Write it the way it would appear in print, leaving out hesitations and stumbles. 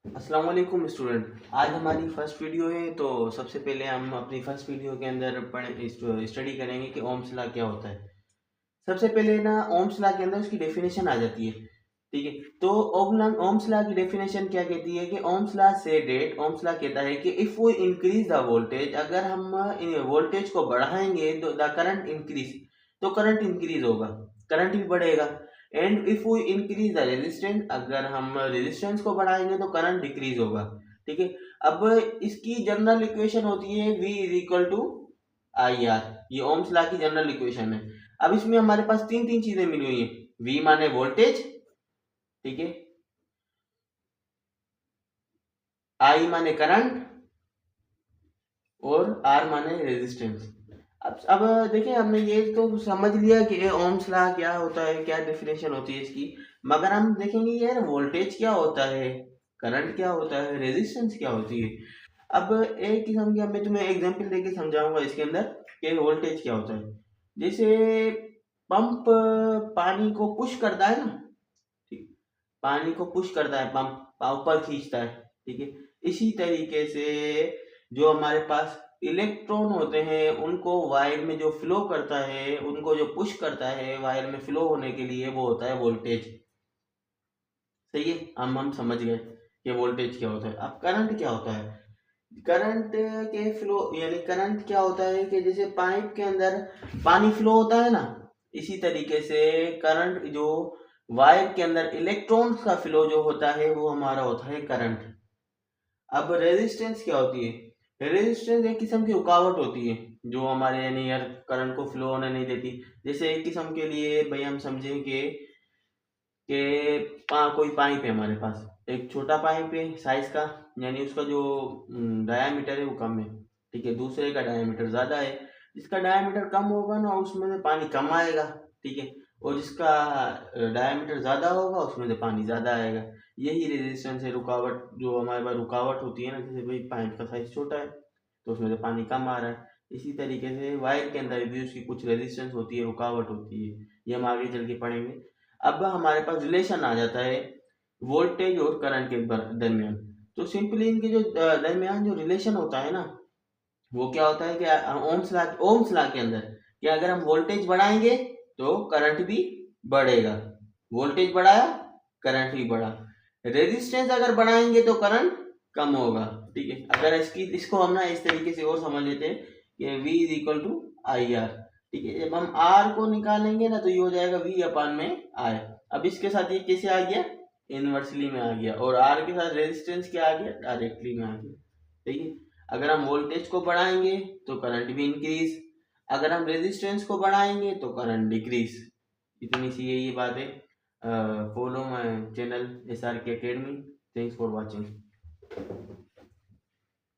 अस्सलाम वालेकुम स्टूडेंट। आज हमारी फर्स्ट वीडियो है। तो सबसे पहले हम अपनी फर्स्ट वीडियो के अंदर स्टडी करेंगे कि ओम्स लॉ क्या होता है। सबसे पहले ना ओम्स लॉ के अंदर उसकी डेफिनेशन आ जाती है। ठीक है, तो ओम्स लॉ की डेफिनेशन क्या कहती है कि ओम्स लॉ से डेट ओम्स लॉ कहता है कि if we increase the voltage, अगर हम वोल्टेज को बढ़ाएंगे तो द करंट इंक्रीज, तो करंट इंक्रीज होगा, करंट भी बढ़ेगा। And if we increase the resistance, अगर हम रेजिस्टेंस को बढ़ाएंगे तो करंट डिक्रीज होगा। ठीक है, अब इसकी जनरल इक्वेशन होती है V is equal to I R. ये ओम्स लॉ की जनरल इक्वेशन है। अब इसमें हमारे पास तीन तीन चीजें मिली हुई है। V माने वोल्टेज, ठीक है, I माने करंट और R माने रेजिस्टेंस। अब देखिए, हमने ये तो समझ लिया कि ओम्स लॉ क्या होता है, क्या डेफिनेशन होती है इसकी। मगर हम देखेंगे यार वोल्टेज क्या होता है, करंट क्या होता है, रेजिस्टेंस क्या होती है। अब एक किस्म की मैं तुम्हें एग्जांपल देके समझाऊंगा इसके अंदर कि वोल्टेज क्या होता है। जैसे पंप पानी को पुश करता है ना, ठीक, पानी को पुश करता है, पंप ऊपर खींचता है। ठीक है, इसी तरीके से जो हमारे पास इलेक्ट्रॉन होते हैं उनको वायर में जो फ्लो करता है, उनको जो पुश करता है वायर में फ्लो होने के लिए, वो होता है वोल्टेज। सही है, हम समझ गए कि वोल्टेज क्या होता है। अब करंट क्या होता है। करंट के फ्लो यानी करंट क्या होता है कि जैसे पाइप के अंदर पानी फ्लो होता है ना, इसी तरीके से करंट जो वायर के अंदर इलेक्ट्रॉन्स का फ्लो जो होता है वो हमारा होता है करंट। अब रेजिस्टेंस क्या होती है। रेजिस्टेंस एक किस्म की रुकावट होती है जो हमारे यानी यार करंट को फ्लो होने नहीं देती। जैसे एक किस्म के लिए भाई हम समझें कि कोई पाइप है हमारे पास, एक छोटा पाइप है साइज का, यानी उसका जो डायामीटर है वो कम है। ठीक है, दूसरे का डायामीटर ज्यादा है। जिसका डायामीटर कम होगा ना उसमें से पानी कम आएगा। ठीक है, और जिसका डायामीटर ज्यादा होगा उसमें से पानी ज्यादा आएगा। यही रेजिस्टेंस है, रुकावट जो हमारे पास रुकावट होती है ना। जैसे भाई पाइप का साइज छोटा है तो उसमें से पानी कम आ रहा है। इसी तरीके से वायर के अंदर भी उसकी कुछ रेजिस्टेंस होती है, रुकावट होती है। ये हम आगे चल के पढ़ेंगे। अब हमारे पास रिलेशन आ जाता है वोल्टेज और करंट के दरमियान। तो सिंपली इनके जो दरमियान जो रिलेशन होता है ना, वो क्या होता है कि ओम्स लॉ के अंदर कि अगर हम वोल्टेज बढ़ाएंगे तो करंट भी बढ़ेगा। वोल्टेज बढ़ाया, करंट भी बढ़ा। रेजिस्टेंस अगर बढ़ाएंगे तो करंट कम होगा। ठीक है, अगर इसको हम ना इस तरीके से और समझ लेते हैं कि V is equal to I R. ठीक है, जब हम R को निकालेंगे ना तो ये हो जाएगा V अपान में I। अब इसके साथ ये कैसे आ गया, इनवर्सली में आ गया, और R के साथ रेजिस्टेंस क्या आ गया, डायरेक्टली में आ गया। ठीक है, अगर हम वोल्टेज को बढ़ाएंगे तो करंट भी इंक्रीज, अगर हम रेजिस्टेंस को बढ़ाएंगे तो करंट डिक्रीज। इतनी सी यही बात है। Follow my channel SRK Academy। Thanks for watching.